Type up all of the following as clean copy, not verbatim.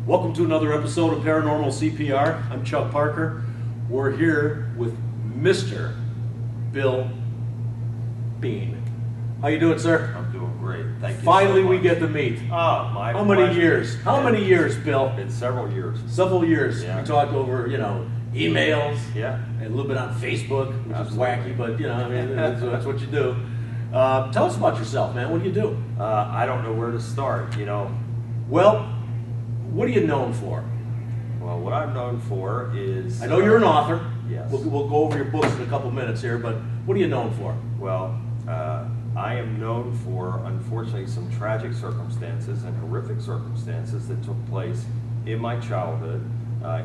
Welcome to another episode of Paranormal CPR. I'm Chuck Parker. We're here with Mr. Bill Bean. How you doing, sir? I'm doing great. Thank you. Finally, so we much. get to meet. Oh, my How many pleasure. years? How many years, Bill? It's several years. Several years. Yeah. We talked over, emails. Yeah. And a little bit on Facebook, which Absolutely. is wacky, but that's what you do. Tell us about yourself, man. What do you do? I don't know where to start. Well, what are you known for? Well, what I'm known for is. I know you're an author. Yes. We'll go over your books in a couple minutes here, but what are you known for? Well, I am known for, unfortunately, some tragic circumstances and horrific circumstances that took place in my childhood,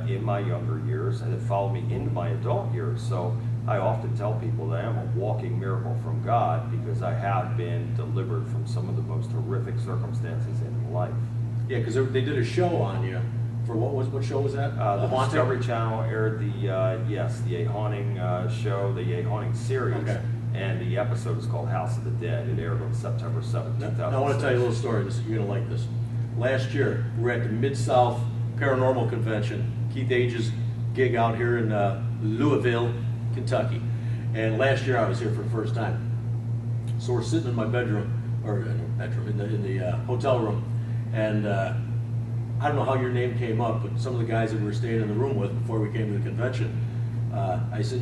in my younger years, and that followed me into my adult years. So I often tell people that I am a walking miracle from God because I have been delivered from some of the most horrific circumstances in life. Yeah, because they did a show on you. For what show was that? The Haunting? Discovery Channel aired the A Haunting show, the A Haunting series, Okay. and the episode is called House of the Dead. It aired on September 7th, 2006. Now, I want to tell you a little story. You're going to like this. Last year, we were at the Mid-South Paranormal Convention, Keith Age's gig out here in Louisville, Kentucky. And last year I was here for the first time. So we're sitting in my bedroom, or in the hotel room, and I don't know how your name came up, but some of the guys that we were staying in the room with before we came to the convention, I said,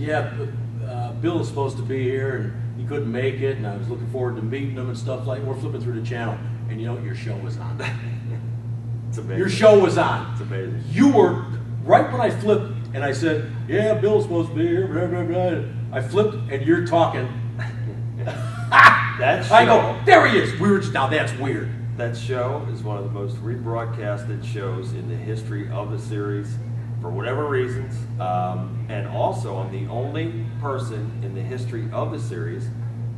Bill is supposed to be here, and he couldn't make it, and I was looking forward to meeting him and stuff like that. We're flipping through the channel, and you know what? Your show was on. It's amazing. Your show was on. It's amazing. You were, right when I flipped, and I said, yeah, Bill's supposed to be here, blah, blah, blah. I flipped, and you're talking. That show, I go, there he is. Now that's weird. That show is one of the most rebroadcasted shows in the history of the series for whatever reasons. And also, I'm the only person in the history of the series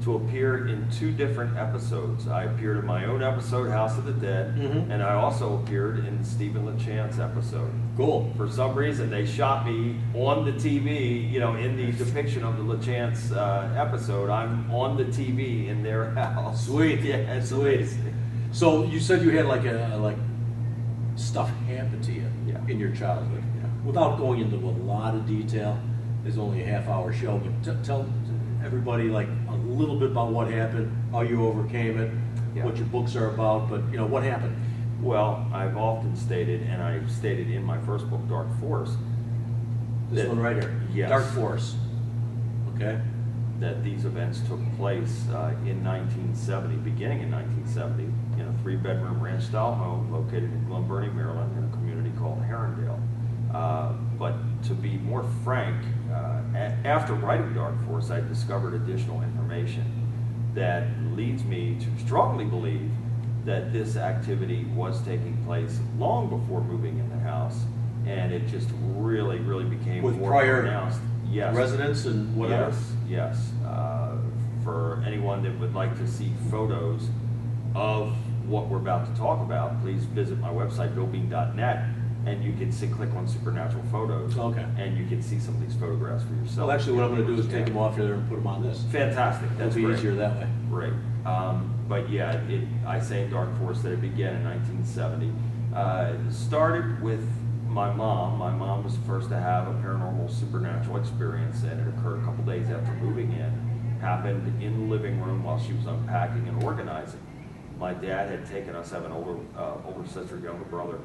to appear in two different episodes. I appeared in my own episode, House of the Dead, and I also appeared in the Stephen LeChance episode. Cool. For some reason, they shot me on the TV, in the depiction of the LeChance episode. I'm on the TV in their house. Sweet. Yeah, it's Sweet. amazing. So you said you had like stuff happen to you in your childhood. Yeah. Without going into a lot of detail, there's only a half-hour show, but tell everybody like a little bit about what happened, how you overcame it, what your books are about, but what happened? Well, I've often stated, and I've stated in my first book, Dark Force, This one right here. Yes. Dark Force. Okay. that these events took place in 1970, beginning in 1970, in a 3-bedroom ranch-style home located in Glen Burnie, Maryland, in a community called Herondale. But to be more frank, after writing Dark Force, I discovered additional information that leads me to strongly believe that this activity was taking place long before moving in the house, and it just really, really became With more prior pronounced. Yes. residents and whatever? Yes. For anyone that would like to see photos of what we're about to talk about, please visit my website, billbean.net, and you can click on Supernatural Photos. Okay. And you can see some of these photographs for yourself. Well, actually, what I'm going to do is take them off here and put them on this. Fantastic. That's It'll be great. easier that way. Great. But yeah, I say in Dark Force that it began in 1970. It started with my mom. My mom was the first to have a paranormal supernatural experience, and it occurred a couple days after moving in. Happened in the living room while she was unpacking and organizing. My dad had taken us, I have an older sister, younger brother.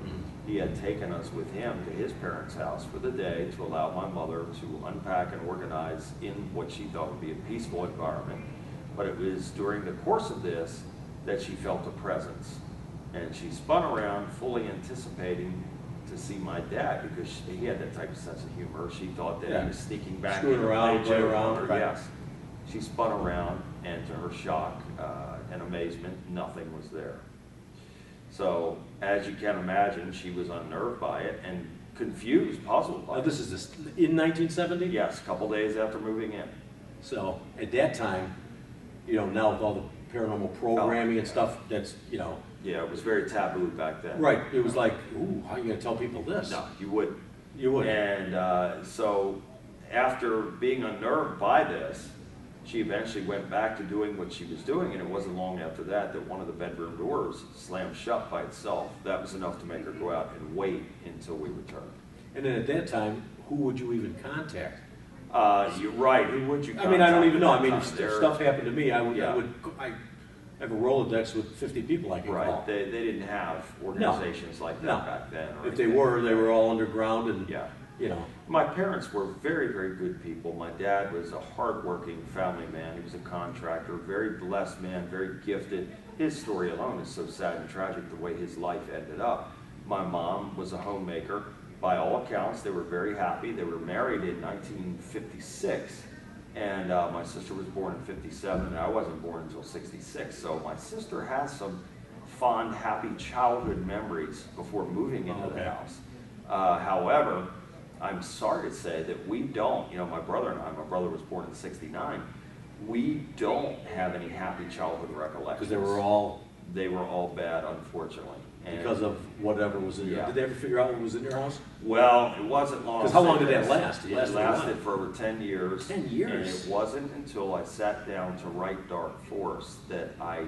He had taken us with him to his parents' house for the day to allow my mother to unpack and organize in what she thought would be a peaceful environment. But it was during the course of this that she felt a presence. And she spun around, fully anticipating to see my dad, because he had that type of sense of humor. She thought that he was sneaking back Screwing in around, play play around. her. Right. Yes. She spun around, and to her shock and amazement, nothing was there. So, as you can imagine, she was unnerved by it and confused, puzzled by Now, it. this is in 1970? Yes, a couple days after moving in. So, at that time, now with all the paranormal programming and stuff, that's, Yeah, it was very taboo back then. right. It was like, ooh, how are you going to tell people this? No, you wouldn't. You would. And so, after being unnerved by this, She eventually went back to doing what she was doing, and it wasn't long after that that one of the bedroom doors slammed shut by itself. That was enough to make her go out and wait until we returned. And then at that time, who would you even contact? You're right. Who would you I contact? mean, I don't even know. I mean, at that if time? stuff happened to me, I Yeah. have a Rolodex with 50 people I can Right. call. They didn't have organizations like that No. back then. or If they anything. were, they were all underground and, Yeah. you know. My parents were very, very good people. My dad was a hardworking family man. He was a contractor, very blessed man, very gifted. His story alone is so sad and tragic, the way his life ended up. My mom was a homemaker. By all accounts, they were very happy. They were married in 1956, and my sister was born in 57, and I wasn't born until 66. So my sister has some fond, happy childhood memories before moving into Okay. the house. However, I'm sorry to say that we don't, my brother and I, my brother was born in 69, we don't have any happy childhood recollections. Because They were all bad, unfortunately. And because of whatever was in Yeah. there. Did they ever figure out what was in your house? well, it wasn't long. 'Cause how long I'll say did that this. last? It It lasted a lasted while. for over 10 years. 10 years? And it wasn't until I sat down to write Dark Force that I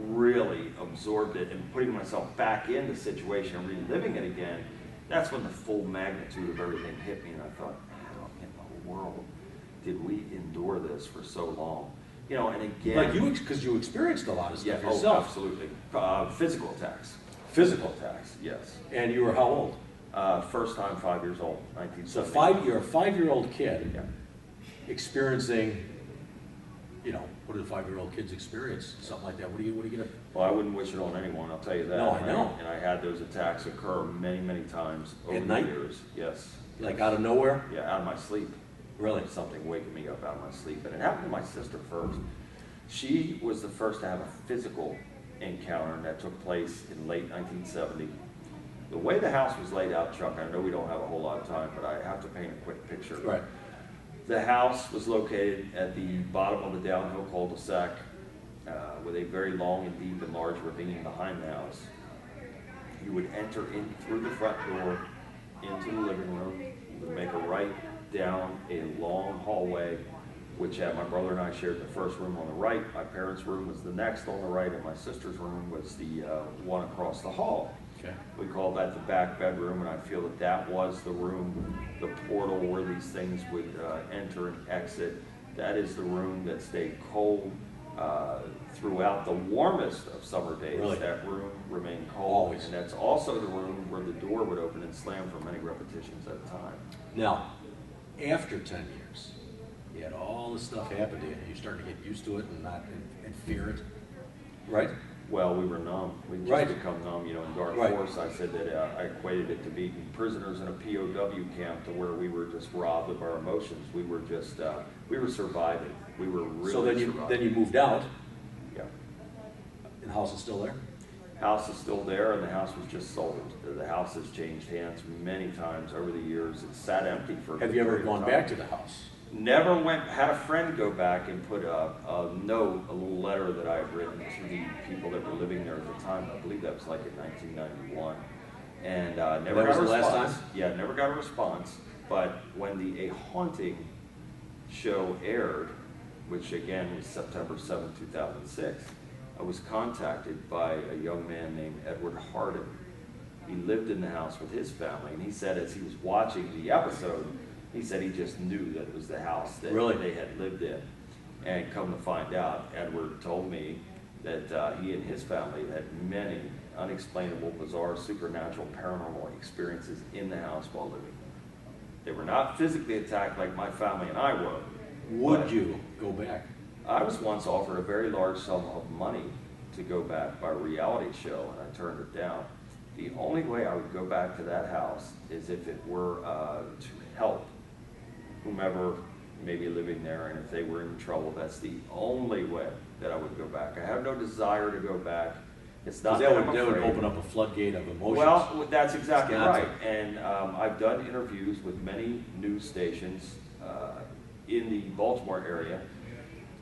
really absorbed it and putting myself back in the situation and reliving it again. That's when the full magnitude of everything hit me, and I thought, how in the world did we endure this for so long? And again, Like because you experienced a lot of yeah, stuff yourself. absolutely. Physical attacks. Physical. attacks, yes. And you were how old? First time 5 years old, So 1970. you're a 5-year-old kid Yeah. experiencing, what do 5-year-old kids experience? Something like that. What are you gonna? Well, I wouldn't wish it on anyone, I'll tell you that. No, I know. And I had those attacks occur many, many times over At the night? years. Yes. Like out of nowhere? Yeah, out of my sleep. Really? Something waking me up out of my sleep. And it happened to my sister first. She was the first to have a physical encounter that took place in late 1970. The way the house was laid out, Chuck, I know we don't have a whole lot of time, but I have to paint a quick picture. Right. The house was located at the bottom of the downhill cul-de-sac with a very long and deep and large ravine behind the house. You would enter in through the front door into the living room. You would make a right down a long hallway, which my brother and I shared the first room on the right. My parents' room was the next on the right, and my sister's room was the one across the hall. Okay. We call that the back bedroom, and I feel that that was the room, the portal where these things would enter and exit. That is the room that stayed cold throughout the warmest of summer days. Really? That room remained cold. Always. And that's also the room where the door would open and slam for many repetitions at a time. Now, after 10 years, you had all this stuff happen to you. You started to get used to it and fear it, right? Well, we were numb. We just Right. become numb. In Dark Right. Force, I said that I equated it to being prisoners in a POW camp, to where we were just robbed of our emotions. We were just, we were surviving. We were really So then surviving. you moved out, Yeah. and the house is still there? House is still there, and the house was just sold. The house has changed hands many times over the years. It sat empty for a Have good you ever period of gone time. back to the house? Never had a friend go back and put a note, a little letter that I had written to the people that were living there at the time. I believe that was like in 1991. And never That was got a the last response. time? Yeah, never got a response. But when the A Haunting show aired, which again was September 7, 2006, I was contacted by a young man named Edward Hardin. He lived in the house with his family, and he said as he was watching the episode, he said he just knew that it was the house that Really? they had lived in. And come to find out, Edward told me that he and his family had many unexplainable, bizarre, supernatural, paranormal experiences in the house while living there. They were not physically attacked like my family and I were. Would but you go back? I was once offered a very large sum of money to go back by a reality show, and I turned it down. The only way I would go back to that house is if it were to help whomever may be living there, and if they were in trouble. That's the only way that I would go back. I have no desire to go back. It's not Because that I'm that would afraid. open up a floodgate of emotions. Well, that's exactly It's got to. right. And I've done interviews with many news stations in the Baltimore area,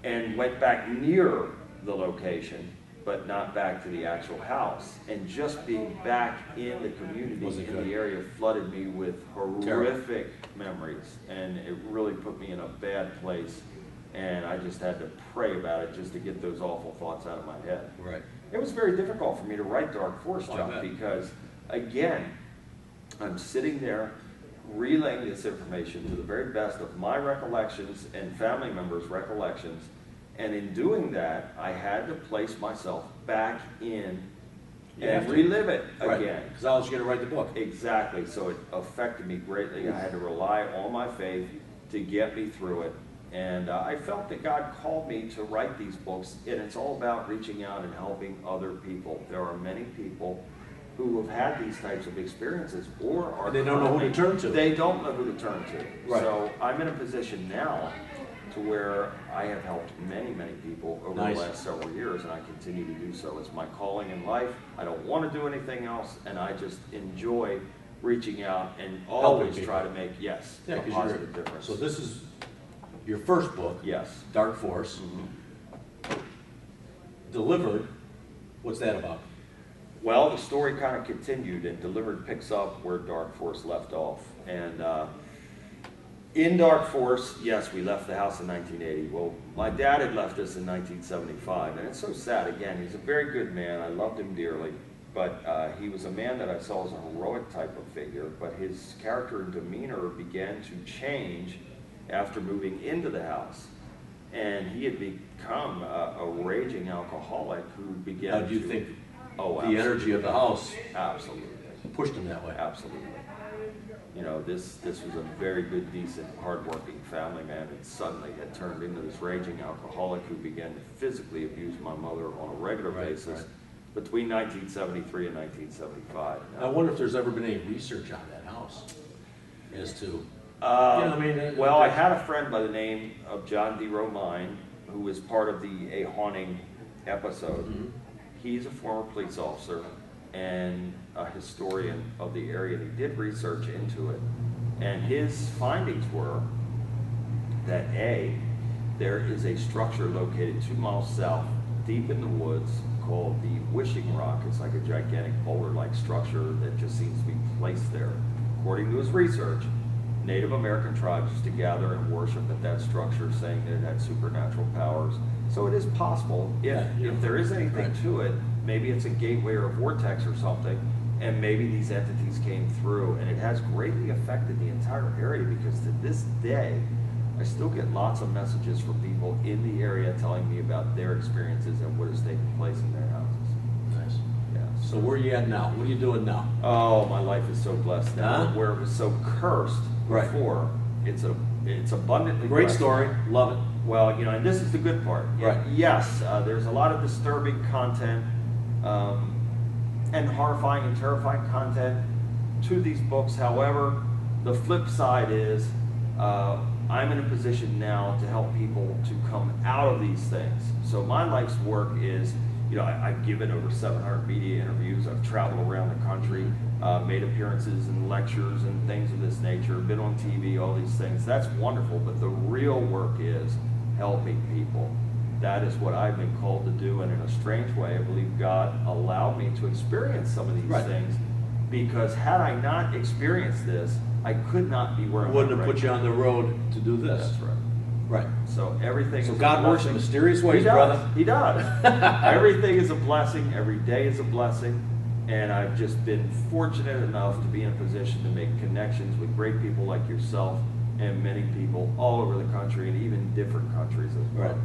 and went back near the location, but not back to the actual house. And just being back in the community, Wasn't in good. the area, flooded me with horrific memories. And it really put me in a bad place. and I just had to pray about it just to get those awful thoughts out of my head. Right. It was very difficult for me to write Dark Force, I John, bet. because again, I'm sitting there relaying this information to the very best of my recollections and family members' recollections, and in doing that, I had to place myself back in and relive it again. Because I was going to write the book. Exactly. So it affected me greatly. I had to rely on my faith to get me through it. And I felt that God called me to write these books, and it's all about reaching out and helping other people. There are many people who have had these types of experiences or are They don't know who to turn to. They don't know who to turn to. Right. So I'm in a position now to where I have helped many, many people over Nice. the last several years, and I continue to do so. It's my calling in life. I don't want to do anything else, and I just enjoy reaching out and always people. try to make, yes, Yeah, a 'cause positive difference. So this is your first book, Yes. Dark Force. Delivered, what's that about? Well, the story kind of continued, and Delivered picks up where Dark Force left off. And in Dark Force, yes, we left the house in 1980. Well, my dad had left us in 1975, and it's so sad. Again, he's a very good man. I loved him dearly, but he was a man that I saw as a heroic type of figure, but his character and demeanor began to change after moving into the house. And he had become a raging alcoholic who began How do you to... think Oh, the energy of the house Absolutely. pushed him that way? Absolutely. You know, this was a very good, decent, hardworking family man, and suddenly had turned into this raging alcoholic who began to physically abuse my mother on a regular Right, basis right. between 1973 and 1975. I wonder if there's ever been any research on that house as to, Well, I had a friend by the name of John D. Romine, who was part of the A Haunting episode. Mm-hmm. He's a former police officer and a historian of the area. He did research into it, and his findings were that A, there is a structure located 2 miles south, deep in the woods, called the Wishing Rock. It's like a gigantic boulder-like structure that just seems to be placed there. According to his research, Native American tribes used to gather and worship at that structure, saying that it had supernatural powers. So it is possible, if there is anything to it, maybe it's a gateway or a vortex or something, and maybe these entities came through, and it has greatly affected the entire area, because to this day, I still get lots of messages from people in the area telling me about their experiences and what has taken place in their houses. nice. Yeah. So where are you at now? What are you doing now? Oh, my life is so blessed now. Huh? Where it was so cursed Right. before, it's abundantly Great blessed. story, love it. Well, you know, and this is the good part. Right. Yes, there's a lot of disturbing content and horrifying and terrifying content to these books. However, the flip side is I'm in a position now to help people to come out of these things. So my life's work is, you know, I've given over 700 media interviews. I've traveled around the country, made appearances and lectures and things of this nature, been on TV, all these things. That's wonderful, but the real work is helping people. That is what I've been called to do, and in a strange way, I believe God allowed me to experience some of these Right. things, because had I not experienced this, I could not be where I'm Wouldn't have right put you now. on the road to do this. That's right. Right. So everything So is a God works in blessing. mysterious ways, He does. brother. He does. Everything is a blessing. Every day is a blessing. And I've just been fortunate enough to be in a position to make connections with great people like yourself and many people all over the country, and even different countries as well. Right.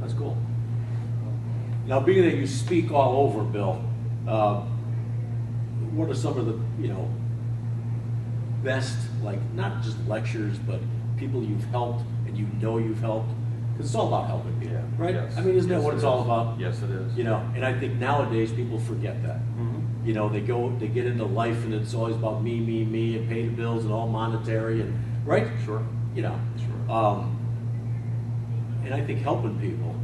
That's cool. Now, being that you speak all over, Bill, what are some of the, best, like, not just lectures, but people you've helped and you've helped? Because it's all about helping people, Yeah. right? Yes. I mean, isn't that Yes, what it it's is. all about? Yes, it is. And I think nowadays people forget that. Mhm. They get into life and it's always about me, and pay the bills and all monetary and, right? Sure. Sure. And I think helping people,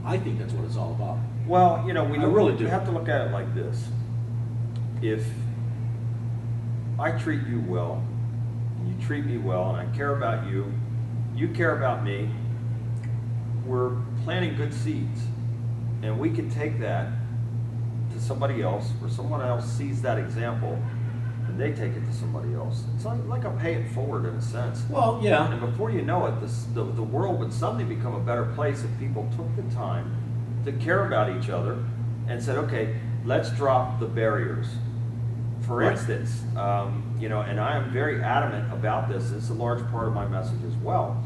I think that's what it's all about. Well, we I really do. We have to look at it like this. If I treat you well, and you treat me well, and I care about you, you care about me, we're planting good seeds. And we can take that to somebody else, or someone else sees that example, and they take it to somebody else. It's like a pay it forward in a sense. Well, yeah. And before you know it, the world would suddenly become a better place if people took the time to care about each other and said, okay, let's drop the barriers. For Right. instance, and I am very adamant about this. It's a large part of my message as well,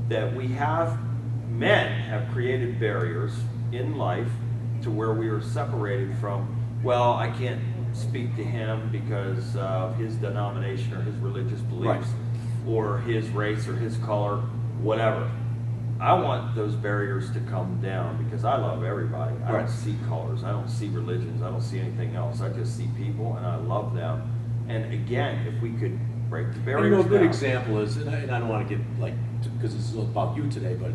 that men have created barriers in life to where we are separated from, well, I can't speak to him because of his denomination or his religious beliefs, or his race or his color, whatever. I want those barriers to come down because I love everybody. I don't see colors, I don't see religions, I don't see anything else. I just see people and I love them. And again, if we could break the barriers A good down. example is, and I don't want to get because this is about you today, but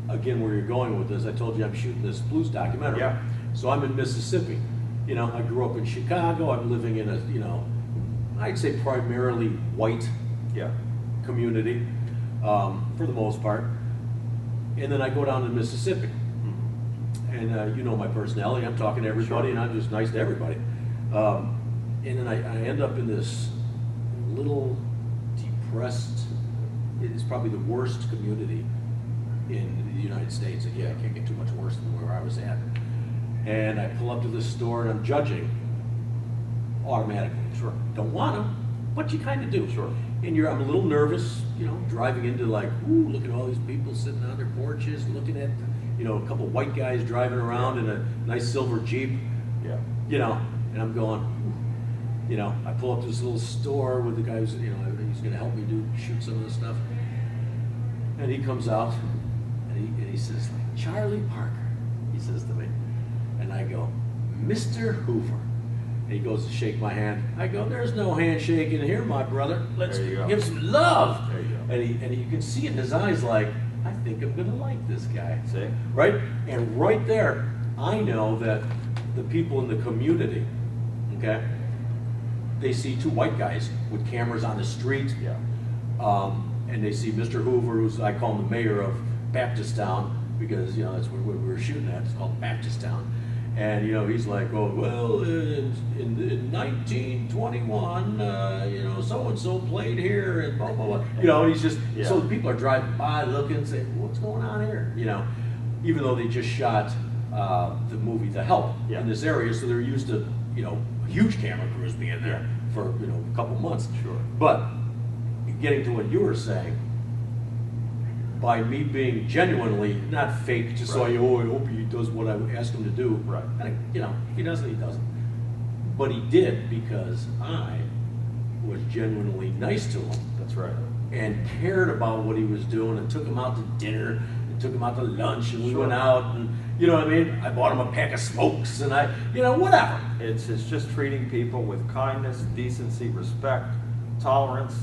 again, where you're going with this, I told you I'm shooting this blues documentary. Yeah. So I'm in Mississippi. I grew up in Chicago. I'm living in a, I'd say primarily white community, for the most part. And then I go down to Mississippi. And my personality, I'm talking to everybody, and I'm just nice to everybody. And then I end up in this little depressed, it's probably the worst community in the United States. And I can't get too much worse than where I was at. And I pull up to this store and I'm judging automatically. Sure. Don't want to, but you kind of do. Sure. And I'm a little nervous, driving into look at all these people sitting on their porches, looking at, a couple white guys driving around in a nice silver Jeep. Yeah. And I'm going, I pull up to this little store with the guy who's, he's going to help me shoot some of this stuff. And he comes out and he says, Charlie Parker, he says to me. And I go, Mr. Hoover. And he goes to shake my hand. I go, there's no handshake in here, my brother. Let's give some love. There you go. And you can see in his eyes I think I'm going to like this guy. See? Right? And right there, I know that the people in the community, okay, they see two white guys with cameras on the street. Yeah. And they see Mr. Hoover, who's, I call him the mayor of Baptistown, because, that's where we were shooting at. It's called Baptistown. And, he's like, oh, well, in 1921, so-and-so played here, and blah, blah, blah. And he's just, so the people are driving by, looking, saying, what's going on here? Even though they just shot the movie The Help in this area, so they're used to, huge camera crews being there for, a couple months. Sure. But getting to what you were saying, by me being genuinely, not fake, just so I hope he does what I ask him to do. Right. And, if he doesn't, he doesn't. But he did because I was genuinely nice to him. That's right. And cared about what he was doing and took him out to dinner and took him out to lunch and we went out and, you know what I mean? I bought him a pack of smokes and whatever. It's just treating people with kindness, decency, respect, tolerance.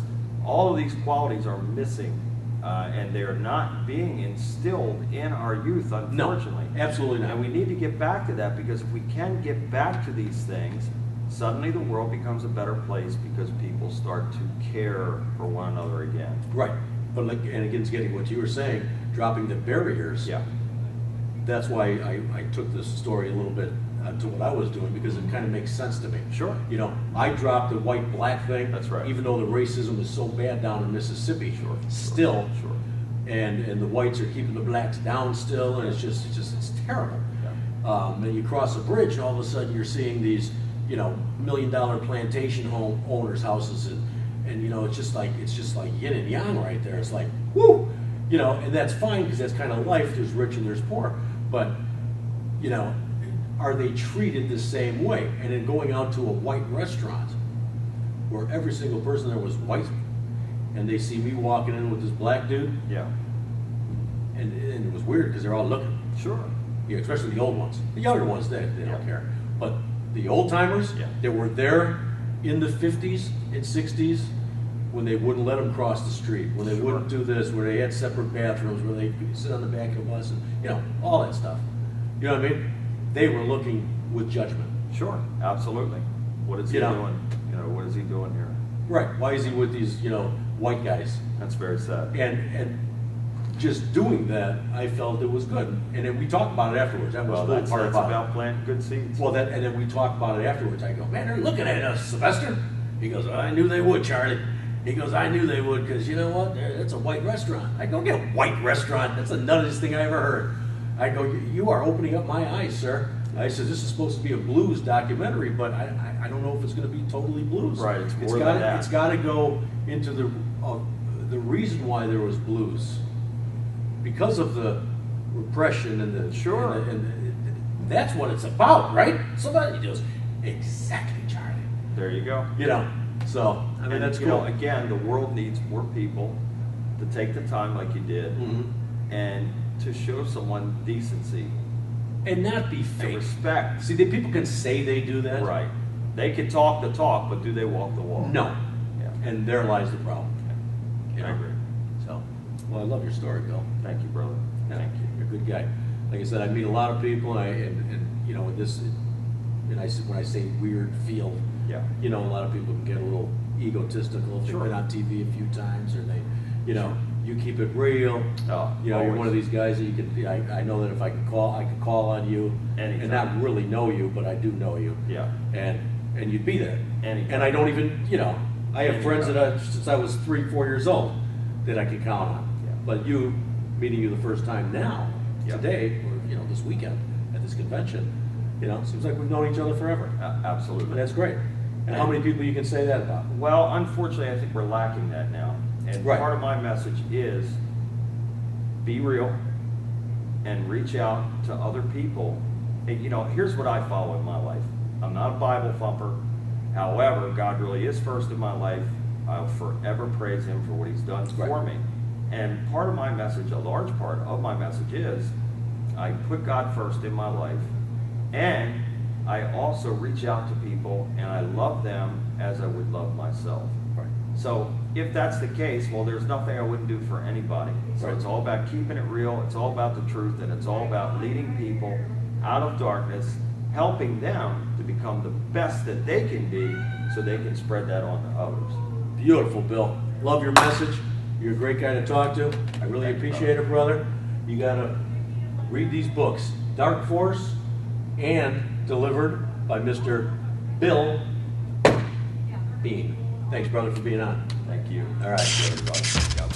All of these qualities are missing. And they're not being instilled in our youth, unfortunately. No, absolutely not. And we need to get back to that, because if we can get back to these things, suddenly the world becomes a better place because people start to care for one another again. Right. But and again, it's getting what you were saying, dropping the barriers. Yeah. That's why I took this story a little bit to what I was doing, because it kind of makes sense to me. Sure. I dropped the white-black thing. That's right. Even though the racism is so bad down in Mississippi. Sure. Still. Sure. And the whites are keeping the blacks down still, and it's terrible. Yeah. And you cross a bridge, and all of a sudden you're seeing these, $1 million plantation home owners' houses, and it's just like yin and yang right there. It's like, whoo, and that's fine because that's kind of life. There's rich and there's poor, but are they treated the same way? And then going out to a white restaurant where every single person there was white, and they see me walking in with this black dude, Yeah. and it was weird because they're all looking. Sure. Especially the old ones. The younger ones, they don't care. But the old timers that were there in the 50s and 60s, when they wouldn't let them cross the street, when they wouldn't do this, where they had separate bathrooms, where they could sit on the back of the bus, and all that stuff. You know what I mean? They were looking with judgment. Sure. Absolutely. What is he doing? What is he doing here? Right. Why is he with these, white guys? That's very sad. And just doing that, I felt it was good. And then we talked about it afterwards. That was the part that's about planting good seeds. Well, and then we talked about it afterwards. I go, man, they're looking at us, Sylvester. He goes, I knew they would, Charlie. He goes, I knew they would, because you know what? It's a white restaurant. I go, get a white restaurant. That's the nuttiest thing I ever heard. I go, you are opening up my eyes, sir. I said, this is supposed to be a blues documentary, but I don't know if it's going to be totally blues. Right, it's more than that. It's got to go into the reason why there was blues. Because of the repression and the... Sure. And that's what it's about, right? Somebody goes, exactly, Charlie. There you go. You know, so, I mean, And, that's you cool. know, again, the world needs more people to take the time like you did and to show someone decency And not be and fake. respect. See, people can say they do that. Right. They can talk the talk, but do they walk the walk? No. Yeah. And there lies the problem. You I know? agree. So, well, I love your story, Bill. Thank you, brother. Yeah, Thank you. You're a good guy. Like I said, I meet a lot of people, and you know, with this, and when I say weird field, Yeah. you know, a lot of people can get a little egotistical if they've Sure. been on TV a few times, or they, you know, you keep it real. Oh, You know, you're always. one of these guys that you can. I know that if I could call on you, Anytime. and not really know you, but I do know you. Yeah. And you'd be there. Anytime. And I don't even, you know, I have friends that Anytime. since I was 3-4 years old that I could count on. Yeah. But you, meeting you the first time now, Yeah. today, or you know, this weekend at this convention, you know, seems like we've known each other forever. Absolutely. And that's great. And how many people you can say that about? Well, unfortunately, I think we're lacking that now. And Right. part of my message is be real and reach out to other people. And, you know, here's what I follow in my life. I'm not a Bible thumper. However, God really is first in my life. I'll forever praise Him for what He's done for Right. me. And part of my message, a large part of my message is I put God first in my life. And I also reach out to people and I love them as I would love myself. Right. So if that's the case, well, there's nothing I wouldn't do for anybody. So Right. it's all about keeping it real. It's all about the truth, and it's all about leading people out of darkness, helping them to become the best that they can be so they can spread that on to others. Beautiful, Bill. Love your message. You're a great guy to talk to. I really Thank you, appreciate it, brother. You gotta read these books. Dark Force and delivered by Mr. Bill Bean. Thanks, brother, for being on. Thank you. All right, everybody. God